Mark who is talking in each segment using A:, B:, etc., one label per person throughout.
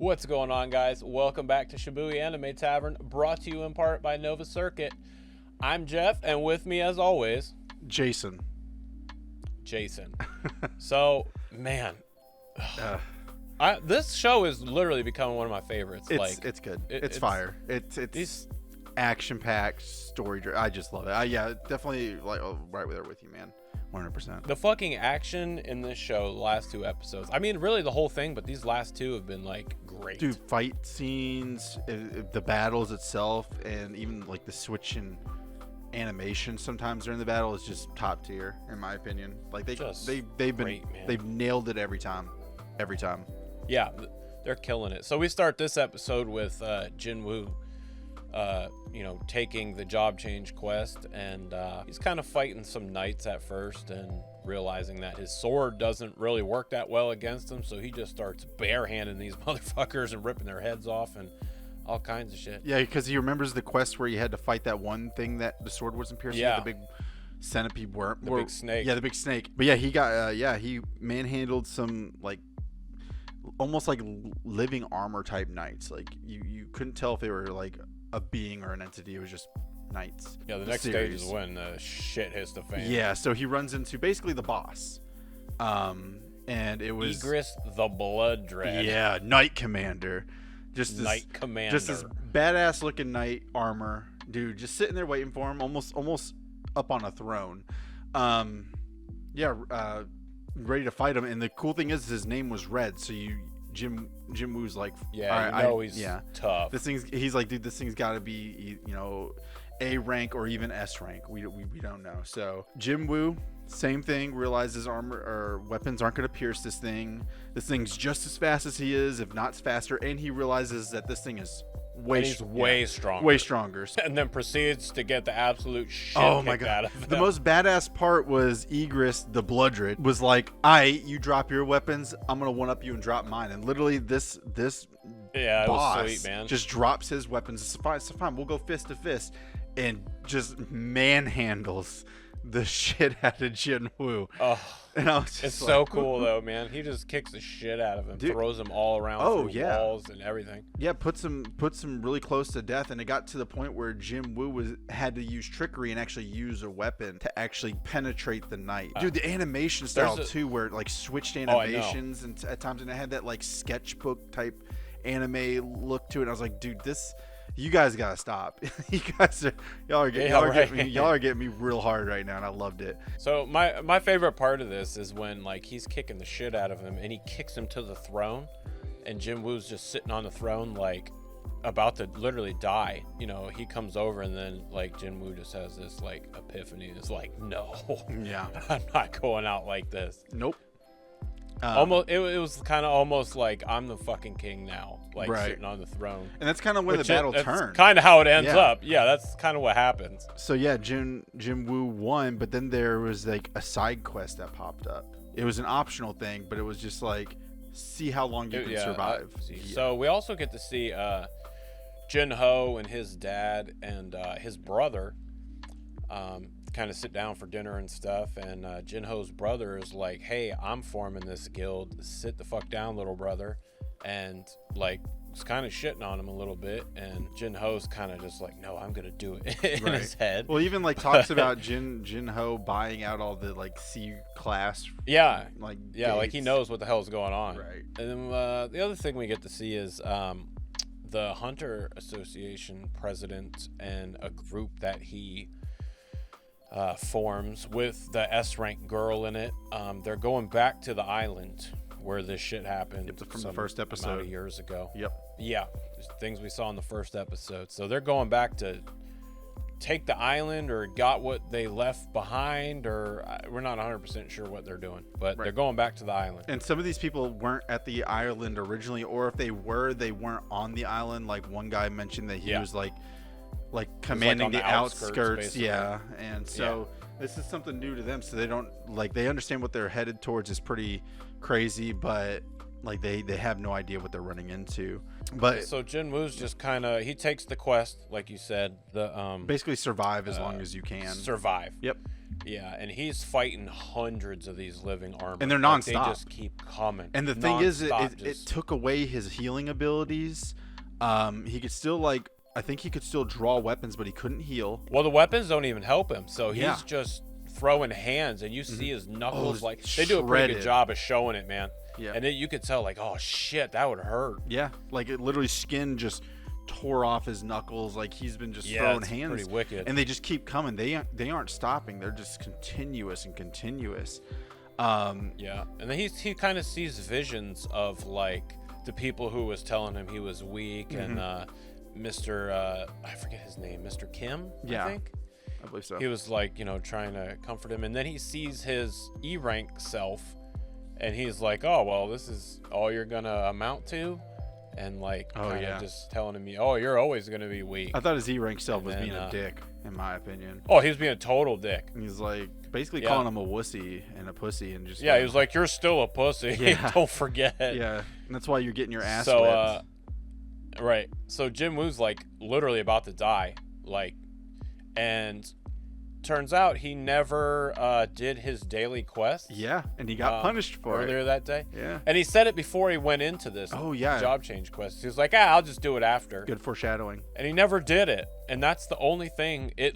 A: What's going on, guys? Welcome back to Shibui Anime Tavern, brought to you in part by Nova Circuit. I'm Jeff, and with me, as always,
B: Jason.
A: So, man, this show is literally becoming one of my favorites.
B: It's good. It's fire. It's action-packed story. I just love it. Yeah, definitely right there with you, man. 100%.
A: The fucking action in this show, the last two episodes. I mean, really the whole thing, but these last two have been great.
B: Dude, fight scenes, the battles itself, and even the switch in animation sometimes during the battle is just top tier, in my opinion. They've nailed it every time.
A: Yeah, they're killing it. So we start this episode with Jinwoo taking the job change quest, and he's kind of fighting some knights at first and realizing that his sword doesn't really work that well against him, so he just starts barehanding these motherfuckers and ripping their heads off and all kinds of shit.
B: Yeah, because he remembers the quest where he had to fight that one thing that the sword wasn't piercing.
A: Yeah.
B: The big centipede worm.
A: The big snake.
B: Yeah, the big snake. But yeah, he got he manhandled some almost living armor type knights. You couldn't tell if they were a being or an entity. It was just knights.
A: Yeah, the next stage is when the shit hits the fan.
B: Yeah, so he runs into basically the boss. And it was
A: Igris the Blood Dread.
B: Yeah, Knight Commander. Just this badass looking knight armor. Dude, just sitting there waiting for him, almost up on a throne. Ready to fight him. And the cool thing is his name was Red, so Jinwoo's
A: he's tough.
B: He's like, dude, this thing's got to be, A rank or even S rank. We don't know. So Jinwoo, same thing, realizes armor or weapons aren't going to pierce this thing. This thing's just as fast as he is, if not faster, and he realizes that this thing is way stronger.
A: And then proceeds to get the absolute shit kicked out of him.
B: The most badass part was Igris the Blood Dread was like, you drop your weapons, I'm gonna one up you and drop mine. And literally this boss
A: it was sweet, man.
B: Just drops his weapons. It's fine, we'll go fist to fist, and just manhandles the shit out of Jinwoo.
A: Oh,
B: and I was just
A: it's so cool though, man. He just kicks the shit out of him,
B: dude,
A: throws him all around through walls and everything. Yeah,
B: puts him really close to death, and it got to the point where Jinwoo had to use trickery and actually use a weepon to actually penetrate the knight. Dude, the animation style too, where it switched animations and at times, and it had that sketchbook type anime look to it. I was like, dude, you guys gotta stop. Y'all are getting me real hard right now, and I loved it.
A: So my favorite part of this is when he's kicking the shit out of him, and he kicks him to the throne, and Jinwoo's just sitting on the throne about to literally die. He comes over, and then Jinwoo just has this epiphany. It's no,
B: yeah,
A: I'm not going out like this.
B: Nope.
A: It was kind of almost like I'm the fucking king now, sitting on the throne.
B: And that's kind of when the battle turned.
A: Kind of how it ends up. Yeah, that's kind of what happens.
B: So yeah, Jinwoo won, but then there was a side quest that popped up. It was an optional thing, but it was just see how long you can survive.
A: So we also get to see Jinho and his dad and his brother kind of sit down for dinner and stuff, and Jinho's brother is like, hey, I'm forming this guild, sit the fuck down, little brother, and was kind of shitting on him a little bit, and Jinho's kind of just no, I'm gonna do it in his head.
B: Well, even talks about Jinho buying out all the C class
A: gates. He knows what the hell's going on,
B: right?
A: And then the other thing we get to see is the Hunter Association president and a group that he forms with the S-rank girl in it. They're going back to the island where this shit happened
B: from the first episode
A: years ago.
B: Yep.
A: Yeah, things we saw in the first episode. So they're going back to take the island or got what they left behind, or we're not 100% sure what they're doing, but they're going back to the island.
B: And some of these people weren't at the island originally, or if they were, they weren't on the island. One guy mentioned that he was commanding the outskirts, and so this is something new to them, so they don't they understand what they're headed towards is pretty crazy, but they have no idea what they're running into. But
A: so Jinwoo's just kind of, he takes the quest, like you said, the
B: basically survive as long as you can.
A: Survive.
B: Yep.
A: Yeah, and he's fighting hundreds of these living armor.
B: And they're nonstop.
A: They just keep coming.
B: And the thing is, it took away his healing abilities. He could still I think he could still draw weapons, but he couldn't heal.
A: Well, the weapons don't even help him, so he's just throwing hands, and you see his knuckles they do a pretty good job of showing it, man.
B: Yeah.
A: And then you could tell oh shit, that would hurt.
B: Yeah, it literally skin just tore off his knuckles. He's been just throwing hands.
A: Pretty wicked.
B: And they just keep coming. They aren't stopping. They're just continuous and continuous.
A: Yeah, and then he kind of sees visions of the people who was telling him he was weak, and Mr. I forget his name, Mr. Kim.
B: Yeah,
A: I think.
B: I believe so.
A: He was trying to comfort him, and then he sees his E rank self, and he's like, oh well, this is all you're gonna amount to. And just telling him, oh, you're always gonna be weak.
B: I thought his E-rank self was being a dick, in my opinion.
A: Oh, he was being a total dick.
B: And he's basically calling him a wussy and a pussy, and just
A: he was like, you're still a pussy. Yeah. Don't forget.
B: Yeah, and that's why you're getting your ass whipped.
A: Right. So Jinwoo's literally about to die, and turns out he never did his daily quest.
B: Yeah, and he got punished for
A: earlier that day.
B: Yeah.
A: And he said it before he went into this job change quest. He was like, I'll just do it after.
B: Good foreshadowing.
A: And he never did it. And that's the only thing it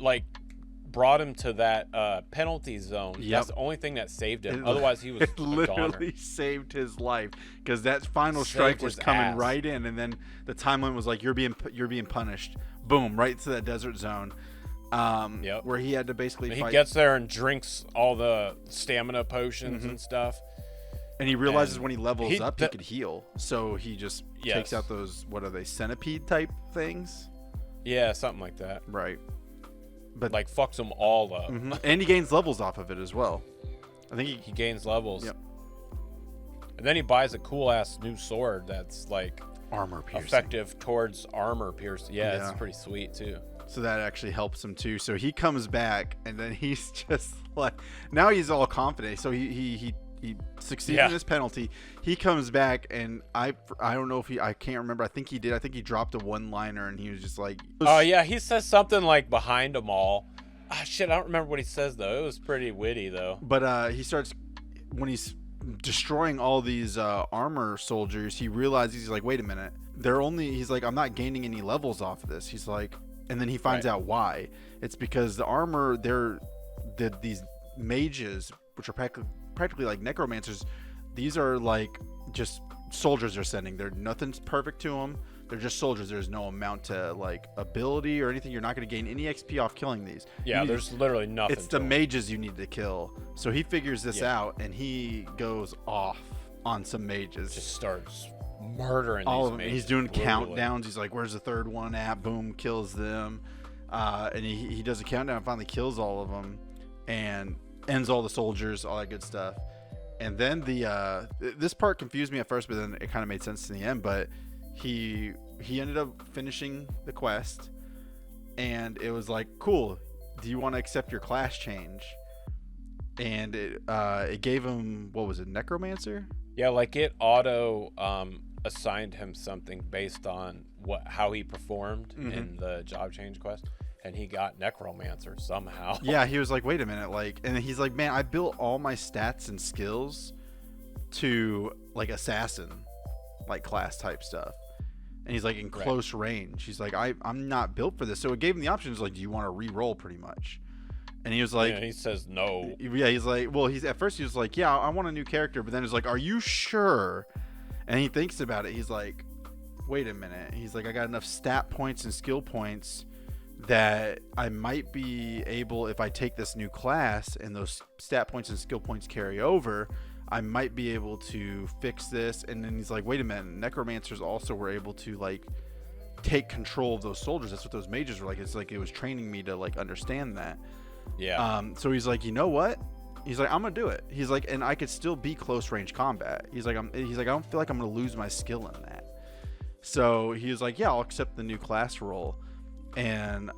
A: brought him to that penalty zone.
B: Yep.
A: That's the only thing that saved him. Otherwise he was
B: it literally saved his life, because that final strike was coming right in, and then the time limit was you're being punished. Boom, right to that desert zone. Where he had to basically fight.
A: He gets there and drinks all the stamina potions and stuff.
B: And he realizes when he levels up, he could heal. So he just takes out those, what are they, centipede type things? Yeah,
A: something like that.
B: Right. But
A: fucks them all up.
B: And he gains levels off of it as well. I think
A: he gains levels.
B: Yep.
A: And then he buys a cool ass new sword that's
B: armor piercing.
A: Effective towards armor piercing. Yeah, it's pretty sweet too.
B: So that actually helps him too. So he comes back, and then he's just now he's all confident. So he succeeded in his penalty. He comes back, and I don't know if I can't remember. I think he did. I think he dropped a one-liner, and he was just
A: oh yeah, he says something behind them all. Shit, I don't remember what he says though. It was pretty witty though.
B: But he starts, when he's destroying all these armor soldiers, he realizes, he's like, wait a minute, he's like, I'm not gaining any levels off of this. He's like, and then he finds out why. It's because the armor, these mages, which are practically like necromancers, these are just soldiers they're sending. Nothing's perfect to them. They're just soldiers. There's no amount to ability or anything. You're not going to gain any XP off killing these.
A: Yeah, there's literally nothing.
B: It's the mages you need to kill. So he figures this out, and he goes off on some mages.
A: Just starts murdering
B: all
A: these
B: of them.
A: mages.
B: He's doing countdowns. He's like, where's the third one at? Boom, kills them. And he does a countdown and finally kills all of them and ends all the soldiers, all that good stuff. And then this part confused me at first, but then it kind of made sense in the end. But he ended up finishing the quest, and it was cool, do you want to accept your class change? And it gave him, what was it, necromancer?
A: Yeah, it auto assigned him something based on how he performed in the job change quest, and he got necromancer somehow.
B: Yeah, he was like, wait a minute, and he's like, man, I built all my stats and skills to assassin class type stuff. And he's in close range. He's like, I'm not built for this. So it gave him the option. It was do you want to re-roll, pretty much? And he was like,
A: he says no.
B: Yeah, he's like, well, at first he was like, yeah, I want a new character. But then he's like, are you sure? And he thinks about it. He's like, wait a minute. He's like, I got enough stat points and skill points that I might be able, if I take this new class and those stat points and skill points carry over, I might be able to fix this. And then he's like, wait a minute, necromancers also were able to take control of those soldiers. That's what those mages were like. It's it was training me to understand that.
A: Yeah.
B: So he's like, you know what? He's like, I'm gonna do it. He's like, and I could still be close range combat. He's like, I don't feel like I'm gonna lose my skill in that. So he was like, yeah, I'll accept the new class role. And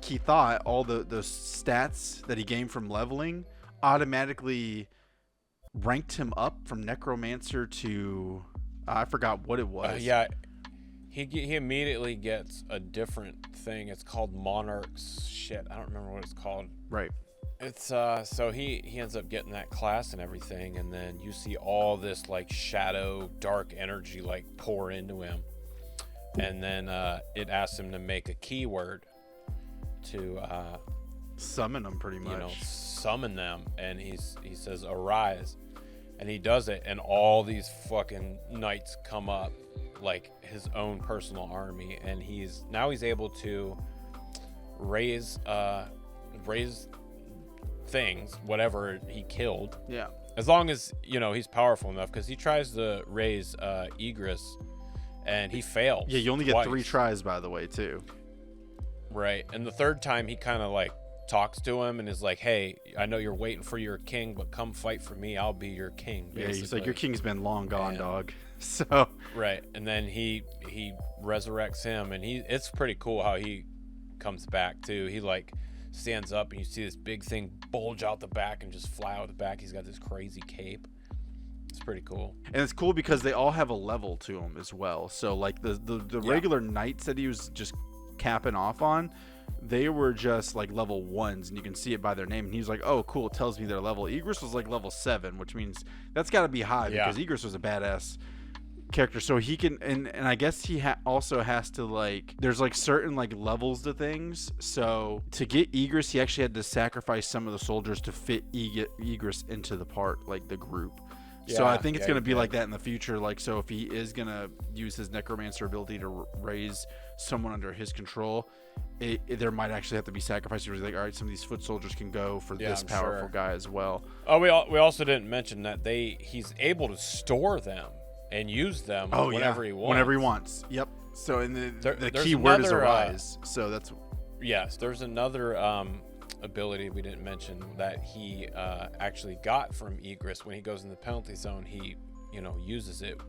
B: he thought all the stats that he gained from leveling automatically ranked him up from necromancer to I forgot what it was.
A: He immediately gets a different thing. It's called monarch's shit. I don't remember what it's called.
B: Right.
A: It's so he ends up getting that class and everything, and then you see all this like shadow dark energy like pour into him, and then it asks him to make a keyword to
B: summon them, pretty much.
A: You know, summon them, and he says arise, and he does it, and all these fucking knights come up like his own personal army, and he's able to raise things, whatever he killed.
B: Yeah.
A: As long as, you know, he's powerful enough, because he tries to raise Egress, and he fails.
B: Yeah, you only get
A: twice.
B: 3 tries, by the way, too.
A: Right. And the third time, he kind of like talks to him and is like, hey, I know you're waiting for your king, but come fight for me. I'll be your king. Basically.
B: Yeah, he's like, your king's been long gone, dog. So.
A: Right. And then he resurrects him, and it's pretty cool how he comes back too. He like stands up, and you see this big thing bulge out the back and just fly out the back. He's got this crazy cape. It's pretty cool. And
B: it's cool because they all have a level to them as well. So like the regular knights that he was just capping off on, they were just like level 1s, and you can see it by their name. And he's like, oh cool, it tells me their level. Egress was like level 7, which means that's got to be high, because Egress was a badass character. So he can, and I guess he also has to, like, there's like certain like levels to things. So to get Egress, he actually had to sacrifice some of the soldiers to fit Egress into the part, like the group. So I think it's going to be like that in the future. Like, so if he is going to use his necromancer ability to raise someone under his control, there might actually have to be sacrifices where he's like, all right, some of these foot soldiers can go for this powerful guy as well.
A: Oh, we also didn't mention that he's able to store them and use them whenever he wants.
B: Whenever he wants. Yep. So and the key word is arise. So that's
A: there's another ability we didn't mention that he actually got from Egress. When he goes in the penalty zone, he uses it,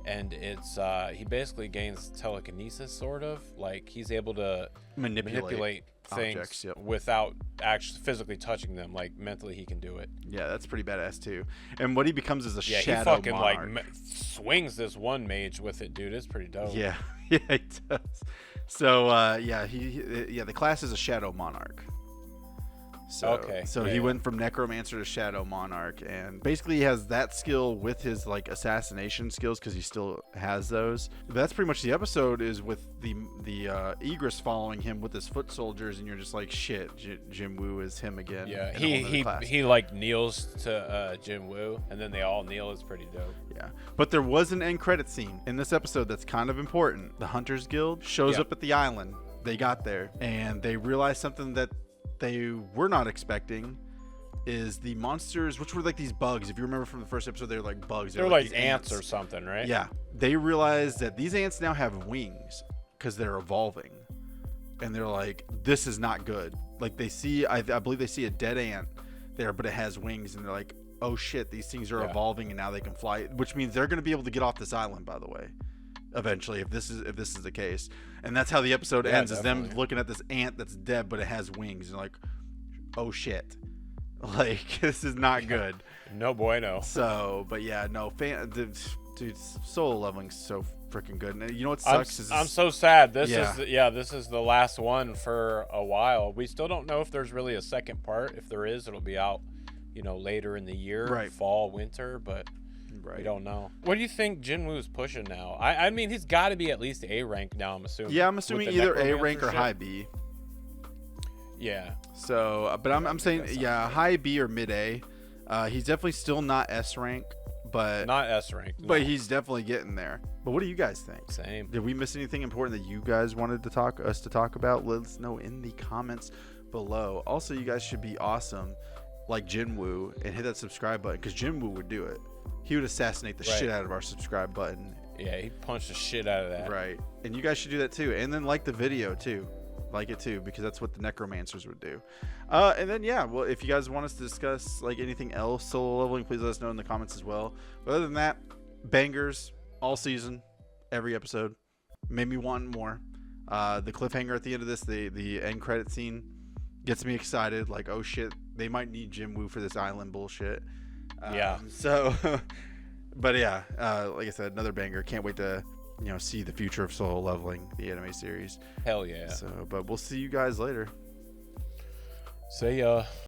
A: and it's he basically gains telekinesis, sort of like he's able to manipulate things objects, without actually physically touching them. Like mentally he can do it.
B: Yeah, that's pretty badass too. And what he becomes is a shadow
A: he fucking
B: monarch.
A: like swings this one mage with it, dude. It's pretty dope.
B: Yeah he does. So the class is a shadow monarch. So he went from necromancer to shadow monarch, and basically he has that skill with his like assassination skills, because he still has those. But that's pretty much the episode, is with the Egress following him with his foot soldiers, and you're just like, shit, Jinwoo is him again.
A: Yeah, he like kneels to Jinwoo, and then they all kneel. Is pretty dope.
B: Yeah, but there was an end credit scene in this episode that's kind of important. The Hunters Guild shows up at the island. They got there, and they realized something that they were not expecting, is the monsters, which were like these bugs. If you remember from the first episode, they were like bugs.
A: They were like ants or something, right?
B: Yeah. They realized that these ants now have wings because they're evolving, and they're like, this is not good. Like they see, I believe they see a dead ant there, but it has wings, and they're like, oh shit, these things are evolving, and now they can fly, which means they're going to be able to get off this island, by the way, eventually, if this is the case. And that's how the episode ends, definitely. Is them looking at this ant that's dead, but it has wings, and like, oh shit, like this is not good.
A: No bueno.
B: So, but yeah, no, dude, solo leveling's so freaking good. And you know what sucks?
A: I'm so sad. This is the last one for a while. We still don't know if there's really a second part. If there is, it'll be out, later in the year, fall, winter, but. We don't know. What do you think Jinwoo's pushing now? I mean, he's got to be at least A rank now, I'm assuming.
B: Yeah, I'm assuming either A rank or high B.
A: Yeah.
B: So, but I'm saying, high B or mid A. He's definitely still not S rank, but
A: not S rank.
B: But he's definitely getting there. But what do you guys think?
A: Same.
B: Did we miss anything important that you guys wanted to talk about? Let us know in the comments below. Also, you guys should be awesome like Jinwoo and hit that subscribe button, because Jinwoo would do it. He would assassinate the shit out of our subscribe button.
A: Yeah, he'd punch the shit out of that.
B: Right. And you guys should do that too. And then like the video too. Like it too, because that's what the necromancers would do. And then well, if you guys want us to discuss like anything else solo leveling, please let us know in the comments as well. But other than that, bangers all season, every episode. Made me want more. The cliffhanger at the end of this, the end credit scene, gets me excited. Like, oh shit, they might need Jinwoo for this island bullshit. So, but like I said, another banger. Can't wait to see the future of solo leveling, the anime series.
A: Hell yeah.
B: So, but we'll see you guys later.
A: See ya.